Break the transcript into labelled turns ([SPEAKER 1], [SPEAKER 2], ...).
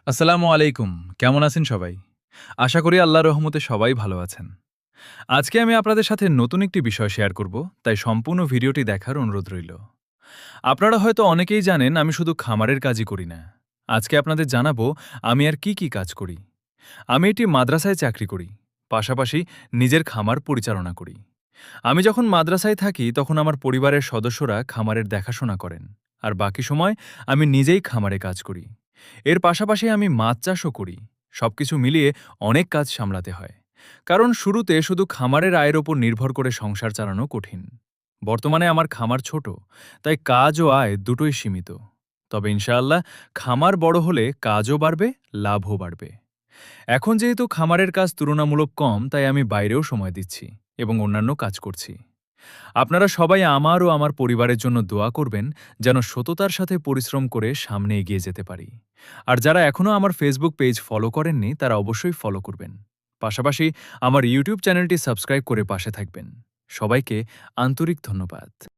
[SPEAKER 1] আসসালামু আলাইকুম। কেমন আছেন সবাই? আশা করি আল্লাহর রহমতে সবাই ভালো আছেন। আজকে আমি আপনাদের সাথে নতুন একটি বিষয় শেয়ার করব, তাই সম্পূর্ণ ভিডিওটি দেখার অনুরোধ রইল। আপনারা হয়তো অনেকেই জানেন আমি শুধু খামারের কাজই করি না। আজকে আপনাদের জানাবো আমি আর কি কাজ করি। আমি একটি মাদ্রাসায় চাকরি করি। পাশাপাশি নিজের খামার পরিচালনা করি। আমি যখন মাদ্রাসায় থাকি তখন আমার পরিবারের সদস্যরা খামারের দেখাশোনা করেন। আর বাকি সময় আমি নিজেই খামারে কাজ করি। এর পাশাপাশি আমি মাছ চাষও করি। সবকিছু মিলিয়ে অনেক কাজ সামলাতে হয়। কারণ শুরুতে শুধু খামারের আয়ের ওপর নির্ভর করে সংসার চালানো কঠিন। বর্তমানে আমার খামার ছোট, তাই কাজ ও আয় দুটোই সীমিত। তবে ইনশাআল্লাহ খামার বড় হলে কাজও বাড়বে, লাভও বাড়বে। এখন যেহেতু খামারের কাজ তুলনামূলক কম, তাই আমি বাইরেও সময় দিচ্ছি এবং অন্যান্য কাজ করছি। আপনারা সবাই আমার ও আমার পরিবারের জন্য দোয়া করবেন, যেন সততার সাথে পরিশ্রম করে সামনে এগিয়ে যেতে পারি। আর যারা এখনও আমার ফেসবুক পেজ ফলো করেননি তারা অবশ্যই ফলো করবেন। পাশাপাশি আমার ইউটিউব চ্যানেলটি সাবস্ক্রাইব করে পাশে থাকবেন। সবাইকে আন্তরিক ধন্যবাদ।